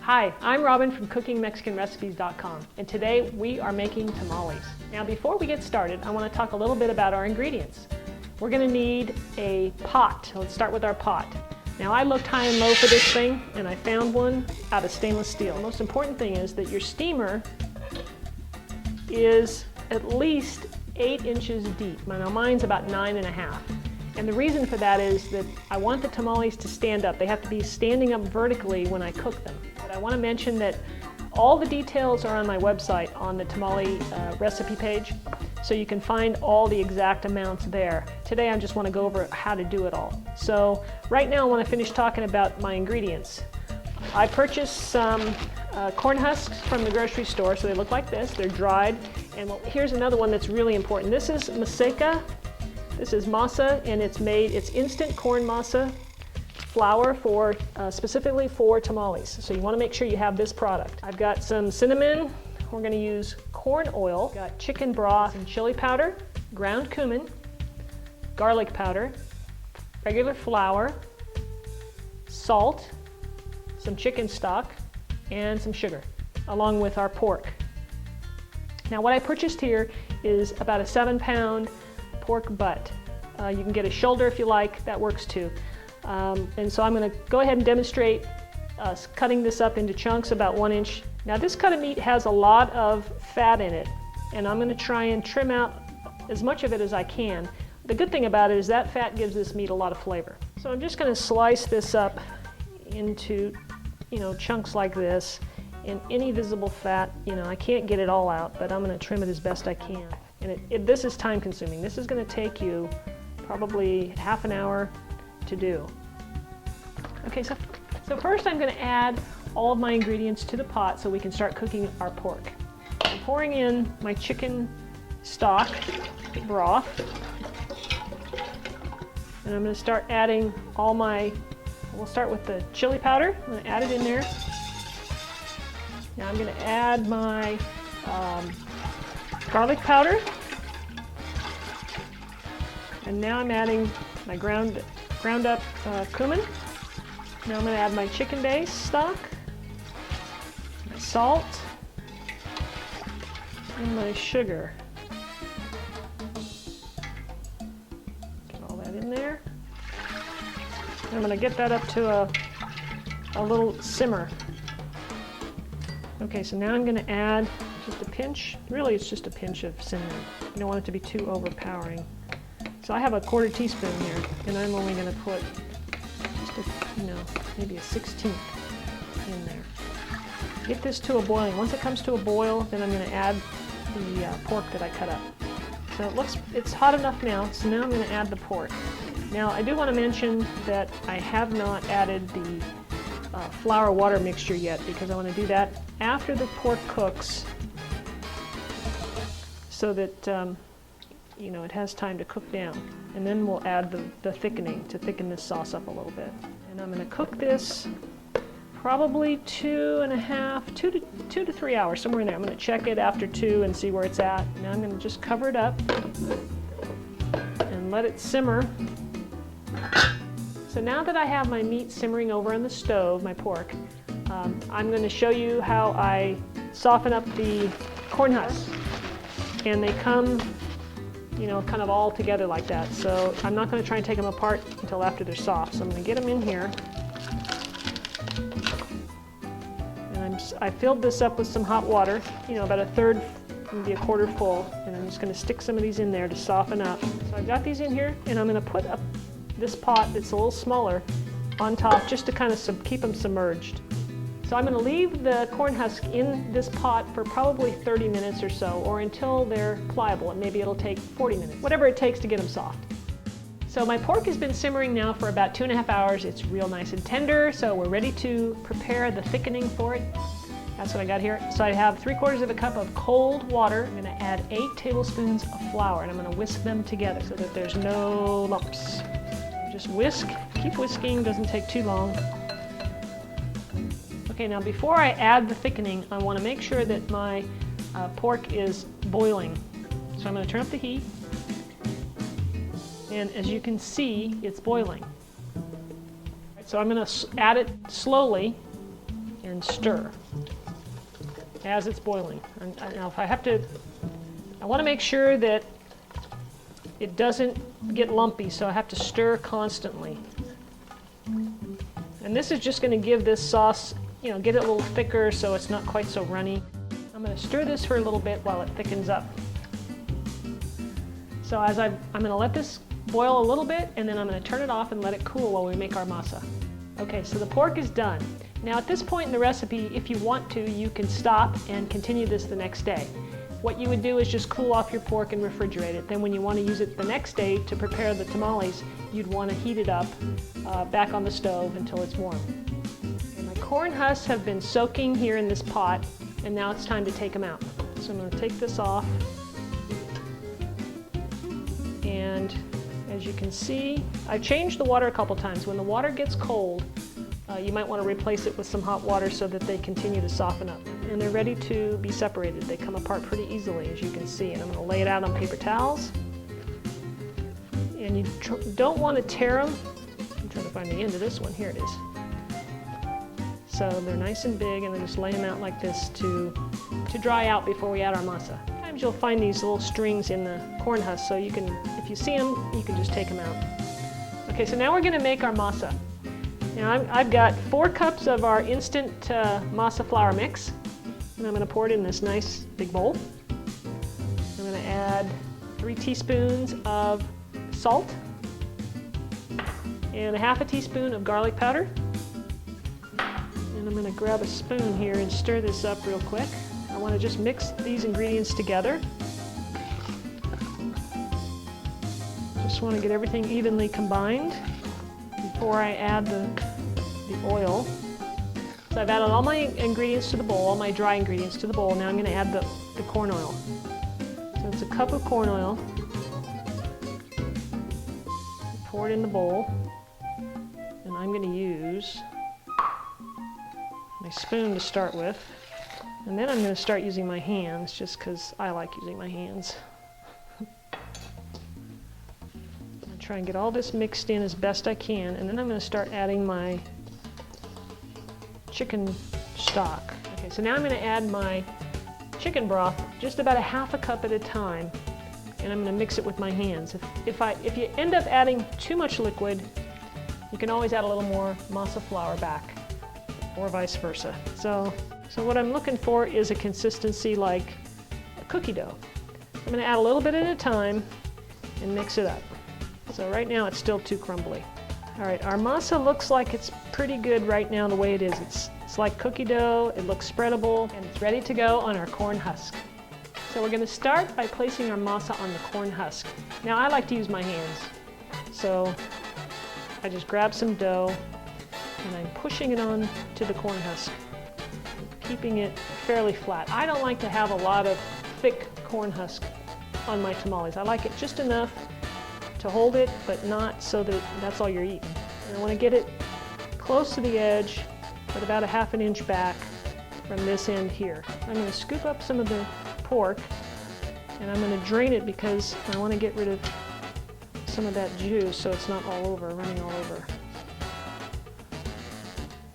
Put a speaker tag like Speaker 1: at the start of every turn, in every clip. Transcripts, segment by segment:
Speaker 1: Hi, I'm Robin from CookingMexicanRecipes.com, and today we are making tamales. Now before we get started, I want to talk a little bit about our ingredients. We're going to need a pot. Let's start with our pot. Now I looked high and low for this thing, and I found one out of stainless steel. The most important thing is that your steamer is at least 8 inches deep. Now mine's about 9.5. And the reason for that is that I want the tamales to stand up. They have to be standing up vertically when I cook them. But I want to mention that all the details are on my website on the tamale recipe page, so you can find all the exact amounts there. Today I just want to go over how to do it all. So right now I want to finish talking about my ingredients. I purchased some corn husks from the grocery store, so they look like this. They're dried. And here's another one that's really important. This is masa. This is masa, and it's instant corn masa flour for specifically for tamales. So you want to make sure you have this product. I've got some cinnamon. We're going to use corn oil. Got chicken broth and chili powder, ground cumin, garlic powder, regular flour, salt, some chicken stock, and some sugar, along with our pork. Now what I purchased here is about a 7-pound pork butt. You can get a shoulder if you like, that works too. And so I'm going to go ahead and demonstrate us cutting this up into chunks about 1 inch. Now this cut of meat has a lot of fat in it, and I'm going to try and trim out as much of it as I can. The good thing about it is that fat gives this meat a lot of flavor. So I'm just going to slice this up into, chunks like this, and any visible fat, I can't get it all out, but I'm going to trim it as best I can. And this is time consuming. This is going to take you probably half an hour to do. Okay, so first I'm going to add all of my ingredients to the pot so we can start cooking our pork. I'm pouring in my chicken stock broth, and I'm going to start adding we'll start with the chili powder. I'm going to add it in there. Now I'm going to add my garlic powder, and now I'm adding my ground up cumin. Now I'm going to add my chicken base stock, my salt, and my sugar. Get all that in there. I'm going to get that up to a little simmer. Okay, so now I'm going to add just a pinch. Really, it's just a pinch of cinnamon. You don't want it to be too overpowering. So I have a 1/4 teaspoon here, and I'm only going to put just maybe a 1/16 in there. Get this to a boiling. Once it comes to a boil, then I'm going to add the pork that I cut up. So it's hot enough now, so now I'm going to add the pork. Now I do want to mention that I have not added the flour water mixture yet, because I want to do that after the pork cooks, so that it has time to cook down. And then we'll add the thickening to thicken this sauce up a little bit. And I'm going to cook this probably 2 to 3 hours, somewhere in there. I'm going to check it after 2 and see where it's at. Now I'm going to just cover it up and let it simmer. So now that I have my meat simmering over on the stove, my pork, I'm going to show you how I soften up the corn husks. And they come, kind of all together like that. So I'm not going to try and take them apart until after they're soft. So I'm going to get them in here. And I filled this up with some hot water, about 1/3, maybe 1/4 full. And I'm just going to stick some of these in there to soften up. So I've got these in here, and I'm going to put up this pot that's a little smaller on top, just to kind of keep them submerged. So I'm going to leave the corn husk in this pot for probably 30 minutes or so, or until they're pliable, and maybe it'll take 40 minutes, whatever it takes to get them soft. So my pork has been simmering now for about 2.5 hours. It's real nice and tender, so we're ready to prepare the thickening for it. That's what I got here. So I have 3/4 cup of cold water. I'm going to add 8 tablespoons of flour, and I'm going to whisk them together so that there's no lumps. Just whisk, keep whisking, doesn't take too long. Okay, now before I add the thickening, I want to make sure that my pork is boiling. So I'm going to turn up the heat, and as you can see, it's boiling. So I'm going to add it slowly and stir as it's boiling. And now if I want to make sure that it doesn't get lumpy, so I have to stir constantly. And this is just going to give this sauce, you know, get it a little thicker so it's not quite so runny. I'm going to stir this for a little bit while it thickens up. So I'm going to let this boil a little bit, and then I'm going to turn it off and let it cool while we make our masa. Okay, so the pork is done. Now at this point in the recipe, if you want to, you can stop and continue this the next day. What you would do is just cool off your pork and refrigerate it. Then when you want to use it the next day to prepare the tamales, you'd want to heat it up back on the stove until it's warm. Okay, my corn husks have been soaking here in this pot, and now it's time to take them out. So I'm going to take this off. And as you can see, I've changed the water a couple times. When the water gets cold, you might want to replace it with some hot water so that they continue to soften up. And they're ready to be separated. They come apart pretty easily, as you can see. And I'm going to lay it out on paper towels. And you don't want to tear them. I'm trying to find the end of this one. Here it is. So they're nice and big, and then just lay them out like this to dry out before we add our masa. Sometimes you'll find these little strings in the corn husks, so you can, if you see them, you can just take them out. Okay, so now we're going to make our masa. Now I've got 4 cups of our instant masa flour mix, and I'm going to pour it in this nice big bowl. I'm going to add 3 teaspoons of salt and a half a teaspoon of garlic powder. And I'm going to grab a spoon here and stir this up real quick. I want to just mix these ingredients together. Just want to get everything evenly combined before I add the oil. So I've added all my ingredients to the bowl, all my dry ingredients to the bowl. Now I'm going to add the corn oil. So it's a cup of corn oil. Pour it in the bowl. And I'm going to use my spoon to start with. And then I'm going to start using my hands, just because I like using my hands. Try and get all this mixed in as best I can, and then I'm going to start adding my chicken stock. Okay, so now I'm going to add my chicken broth, just about a half a cup at a time, and I'm going to mix it with my hands. If you end up adding too much liquid, you can always add a little more masa flour back, or vice versa. So what I'm looking for is a consistency like a cookie dough. I'm going to add a little bit at a time and mix it up. So right now it's still too crumbly. All right, our masa looks like it's pretty good right now the way it is. It's like cookie dough, it looks spreadable, and it's ready to go on our corn husk. So we're going to start by placing our masa on the corn husk. Now I like to use my hands. So I just grab some dough and I'm pushing it on to the corn husk, keeping it fairly flat. I don't like to have a lot of thick corn husk on my tamales. I like it just enough to hold it, but not so that that's all you're eating. And I want to get it close to the edge, but about a half an inch back from this end here. I'm going to scoop up some of the pork, and I'm going to drain it because I want to get rid of some of that juice so it's not all over, running all over.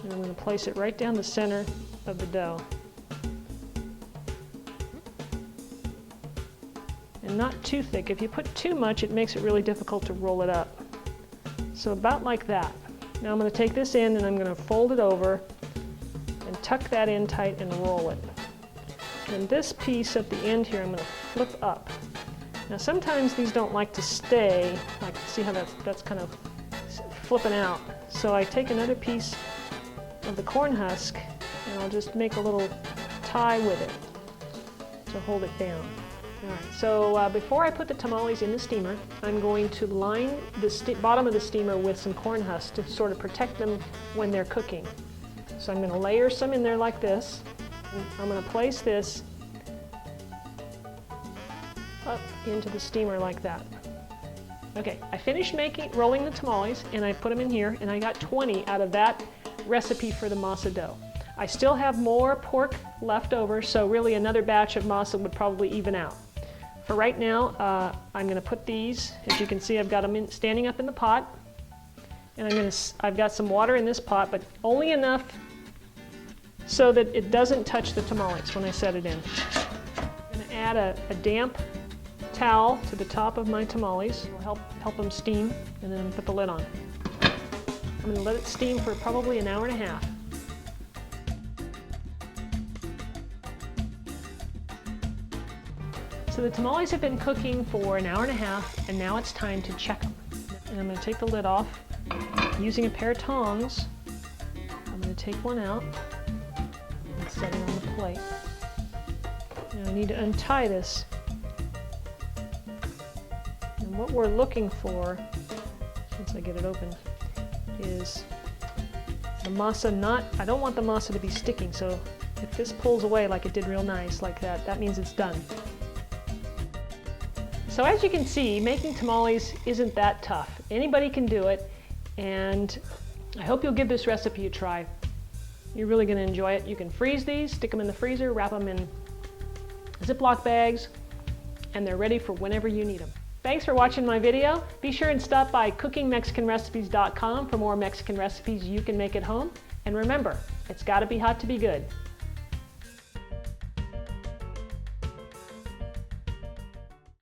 Speaker 1: And I'm going to place it right down the center of the dough. And not too thick. If you put too much, it makes it really difficult to roll it up. So about like that. Now I'm going to take this end and I'm going to fold it over and tuck that in tight and roll it. And this piece at the end here, I'm going to flip up. Now sometimes these don't like to stay, like see how that's kind of flipping out. So I take another piece of the corn husk and I'll just make a little tie with it to hold it down. All right, so before I put the tamales in the steamer, I'm going to line the bottom of the steamer with some corn husks to sort of protect them when they're cooking. So I'm going to layer some in there like this. I'm going to place this up into the steamer like that. Okay, I finished rolling the tamales, and I put them in here, and I got 20 out of that recipe for the masa dough. I still have more pork left over, so really another batch of masa would probably even out. For right now, I'm going to put these, as you can see, I've got them standing up in the pot, and I've got some water in this pot, but only enough so that it doesn't touch the tamales when I set it in. I'm going to add a damp towel to the top of my tamales. It will help them steam, and then put the lid on. I'm going to let it steam for probably an hour and a half. So the tamales have been cooking for an hour and a half, and now it's time to check them. And I'm going to take the lid off using a pair of tongs. I'm going to take one out and set it on the plate. Now I need to untie this. And what we're looking for, once I get it open, is the masa I don't want the masa to be sticking, so if this pulls away like it did real nice, like that, that means it's done. So as you can see, making tamales isn't that tough. Anybody can do it, and I hope you'll give this recipe a try. You're really going to enjoy it. You can freeze these, stick them in the freezer, wrap them in Ziploc bags, and they're ready for whenever you need them. Thanks for watching my video. Be sure and stop by cookingmexicanrecipes.com for more Mexican recipes you can make at home. And remember, it's got to be hot to be good.